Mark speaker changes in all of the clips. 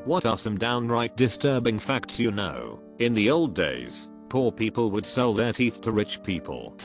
Speaker 1: What are some downright disturbing facts you know? In the old days, poor people would sell their teeth to rich people.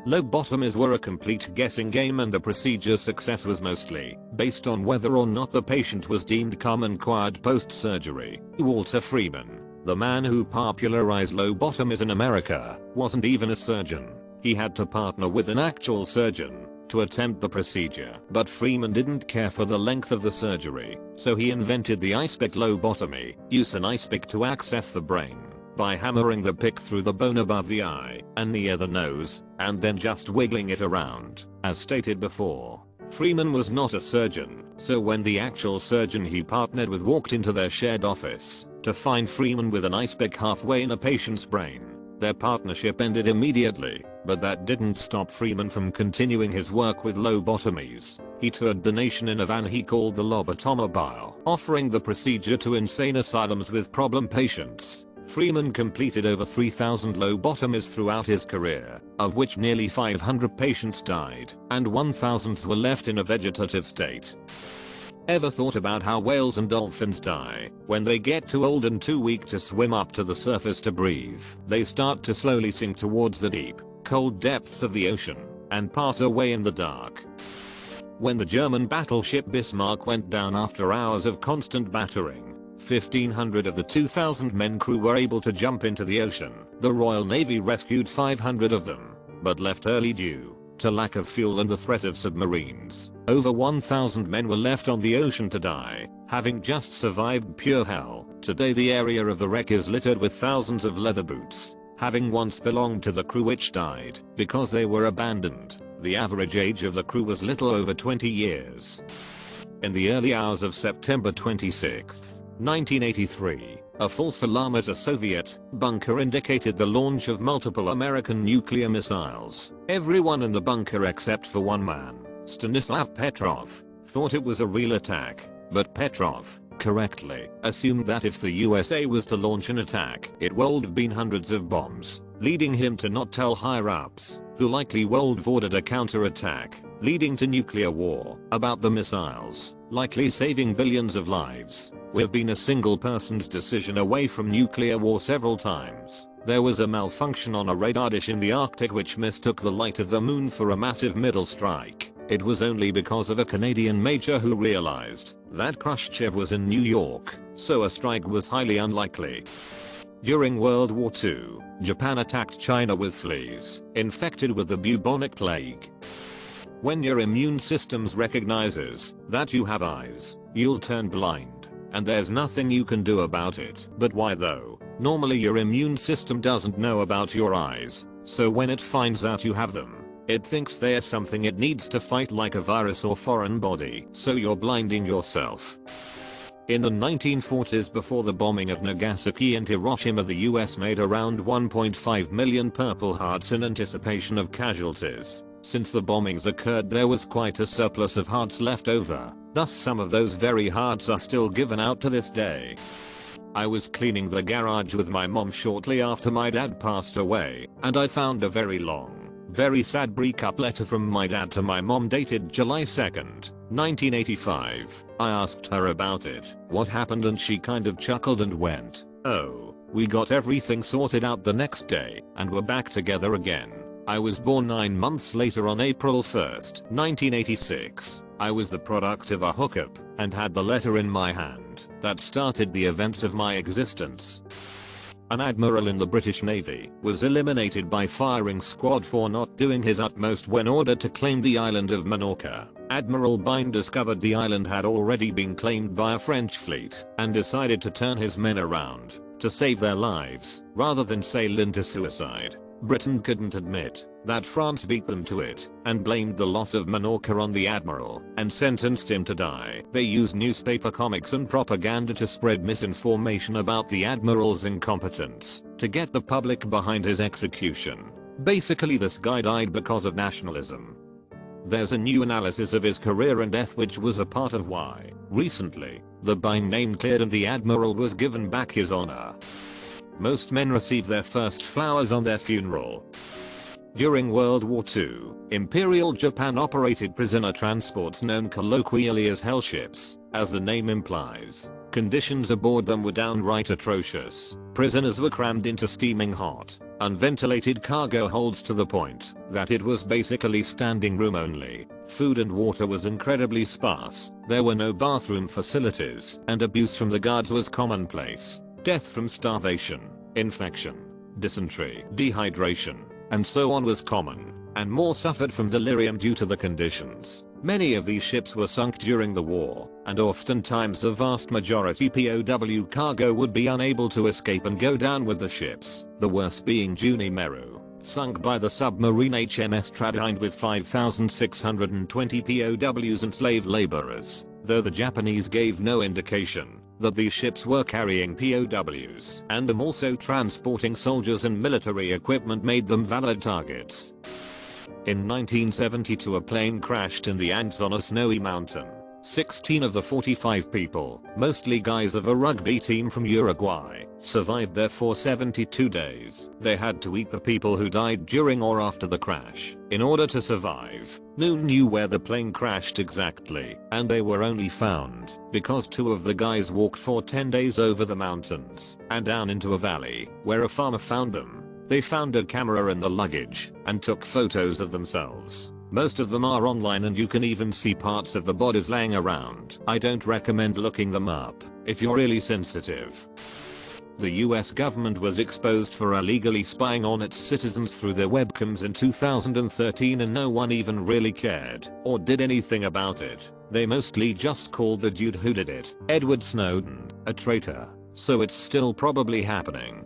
Speaker 1: Lobotomies were a complete guessing game, and the procedure's success was mostly based on whether or not the patient was deemed calm and quiet post-surgery. Walter Freeman, the man who popularized lobotomies in America, wasn't even a surgeon. He had to partner with an actual surgeon to attempt the procedure. But Freeman didn't care for the length of the surgery, so he invented the ice pick lobotomy. Use an ice pick to access the brain by hammering the pick through the bone above the eye and near the nose, and then just wiggling it around. As stated before, Freeman was not a surgeon, so when the actual surgeon he partnered with walked into their shared office to find Freeman with an ice pick halfway in a patient's brain, their partnership ended immediately. But that didn't stop Freeman from continuing his work with lobotomies. He toured the nation in a van he called the Lobotomobile, offering the procedure to insane asylums with problem patients. Freeman completed over 3,000 lobotomies throughout his career, of which nearly 500 patients died, and 1,000 were left in a vegetative state. Ever thought about how whales and dolphins die? When they get too old and too weak to swim up to the surface to breathe, they start to slowly sink towards the deep, cold depths of the ocean, and pass away in the dark. When the German battleship Bismarck went down after hours of constant battering, 1,500 of the 2,000 men crew were able to jump into the ocean. The Royal Navy rescued 500 of them, but left early due to lack of fuel and the threat of submarines. Over 1,000 men were left on the ocean to die, having just survived pure hell. Today the area of the wreck is littered with thousands of leather boots, having once belonged to the crew which died because they were abandoned. The average age of the crew was little over 20 years. In the early hours of September 26, 1983, a false alarm at a Soviet bunker indicated the launch of multiple American nuclear missiles. Everyone in the bunker except for one man, Stanislav Petrov, thought it was a real attack, but Petrov correctly assumed that if the USA was to launch an attack, it would have been hundreds of bombs, leading him to not tell higher-ups, who likely would have ordered a counterattack, leading to nuclear war, about the missiles, likely saving billions of lives. We've been a single person's decision away from nuclear war several times. There was a malfunction on a radar dish in the Arctic which mistook the light of the moon for a massive middle strike. It was only because of a Canadian major who realized that Khrushchev was in New York, so a strike was highly unlikely. During World War II, Japan attacked China with fleas infected with the bubonic plague. When your immune system recognizes that you have eyes, you'll turn blind, and there's nothing you can do about it. But why though? Normally your immune system doesn't know about your eyes, so when it finds out you have them, it thinks there's something it needs to fight, like a virus or foreign body, so you're blinding yourself. In the 1940s, before the bombing of Nagasaki and Hiroshima, the US made around 1.5 million Purple Hearts in anticipation of casualties. Since the bombings occurred, there was quite a surplus of hearts left over, thus some of those very hearts are still given out to this day. I was cleaning the garage with my mom shortly after my dad passed away, and I found a very long, very sad breakup letter from my dad to my mom dated July 2nd, 1985. I asked her about it, what happened, and she kind of chuckled and went, "Oh, we got everything sorted out the next day, and we're back together again." I was born 9 months later on April 1st, 1986. I was the product of a hookup, and had the letter in my hand that started the events of my existence. An admiral in the British Navy was eliminated by firing squad for not doing his utmost when ordered to claim the island of Minorca. Admiral Byng discovered the island had already been claimed by a French fleet, and decided to turn his men around to save their lives, rather than sail into suicide. Britain couldn't admit that France beat them to it, and blamed the loss of Minorca on the admiral, and sentenced him to die. They used newspaper comics and propaganda to spread misinformation about the admiral's incompetence, to get the public behind his execution. Basically, this guy died because of nationalism. There's a new analysis of his career and death which was a part of why, recently, the Byng name cleared and the admiral was given back his honor. Most men receive their first flowers on their funeral. During World War II, Imperial Japan operated prisoner transports known colloquially as hell ships, as the name implies. conditions aboard them were downright atrocious. Prisoners were crammed into steaming hot, unventilated cargo holds to the point that it was basically standing room only. Food and water was incredibly sparse, there were no bathroom facilities, and abuse from the guards was commonplace. Death from starvation, infection, dysentery, dehydration, and so on was common, and more suffered from delirium due to the conditions. Many of these ships were sunk during the war, and oftentimes the vast majority POW cargo would be unable to escape and go down with the ships, the worst being Juni Meru, sunk by the submarine HMS Tragedies with 5,620 POWs and slave laborers, though the Japanese gave no indication that these ships were carrying POWs, and them also transporting soldiers and military equipment made them valid targets. In 1972 a plane crashed in the Andes on a snowy mountain. 16 of the 45 people, mostly guys of a rugby team from Uruguay, survived there for 72 days. They had to eat the people who died during or after the crash in order to survive. No one knew where the plane crashed exactly, and they were only found because 2 of the guys walked for 10 days over the mountains and down into a valley where a farmer found them. They found a camera in the luggage and took photos of themselves. Most of them are online and you can even see parts of the bodies laying around. I don't recommend looking them up if you're really sensitive. The US government was exposed for illegally spying on its citizens through their webcams in 2013 and no one even really cared or did anything about it. They mostly just called the dude who did it Edward Snowden a traitor. So it's still probably happening.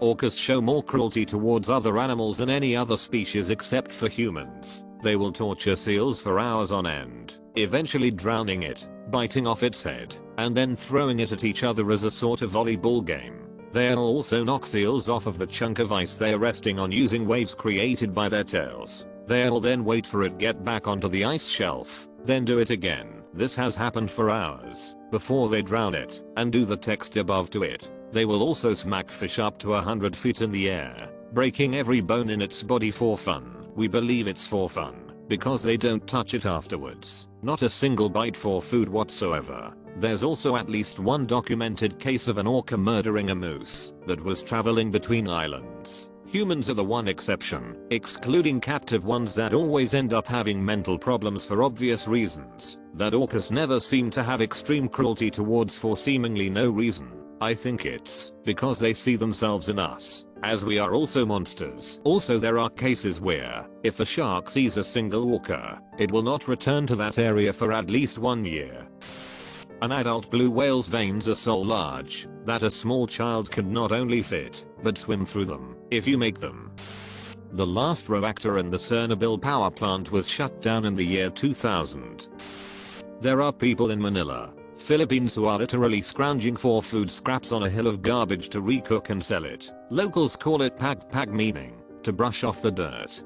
Speaker 1: Orcas show more cruelty towards other animals than any other species except for humans. They will torture seals for hours on end, eventually drowning it, biting off its head, and then throwing it at each other as a sort of volleyball game. They'll also knock seals off of the chunk of ice they're resting on using waves created by their tails. They'll then wait for it get back onto the ice shelf, then do it again. This has happened for hours before they drown it and do the text above to it. They will also smack fish up to 100 feet in the air, breaking every bone in its body for fun. We believe it's for fun, because they don't touch it afterwards. Not a single bite for food whatsoever. There's also at least one documented case of an orca murdering a moose that was traveling between islands. Humans are the one exception, excluding captive ones that always end up having mental problems for obvious reasons, that orcas never seem to have extreme cruelty towards for seemingly no reason. I think it's because they see themselves in us, as we are also monsters. Also there are cases where, if a shark sees a single orca, it will not return to that area for at least 1 year. An adult blue whale's veins are so large that a small child can not only fit, but swim through them, if you make them. The last reactor in the Chernobyl power plant was shut down in the year 2000. There are people in Manila, Philippines who are literally scrounging for food scraps on a hill of garbage to recook and sell it. Locals call it pag, meaning to brush off the dirt.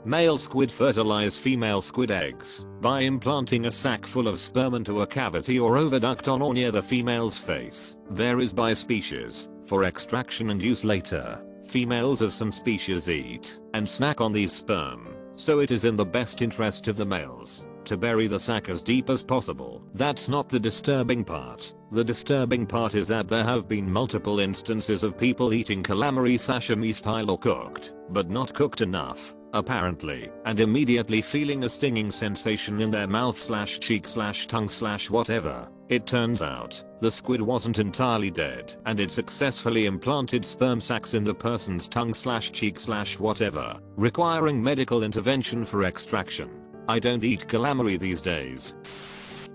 Speaker 1: Male squid fertilize female squid eggs by implanting a sack full of sperm into a cavity or oviduct on or near the female's face. Varies by species, for extraction and use later. Females of some species eat and snack on these sperm, so it is in the best interest of the males to bury the sack as deep as possible. That's not the disturbing part. The disturbing part is that there have been multiple instances of people eating calamari sashimi style or cooked, but not cooked enough, apparently, and immediately feeling a stinging sensation in their mouth / cheek / tongue / whatever. It turns out, the squid wasn't entirely dead and it successfully implanted sperm sacs in the person's tongue / cheek / whatever, requiring medical intervention for extraction. I don't eat calamari these days.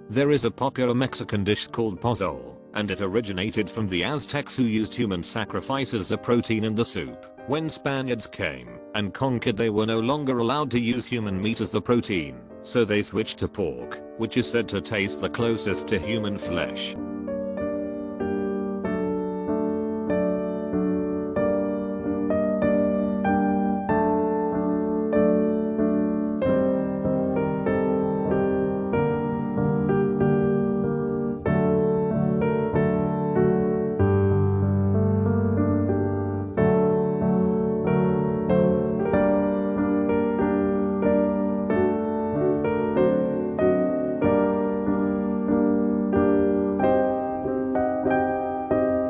Speaker 1: There is a popular Mexican dish called pozole, and it originated from the Aztecs who used human sacrifice as a protein in the soup. When Spaniards came and conquered, they were no longer allowed to use human meat as the protein, so they switched to pork, which is said to taste the closest to human flesh.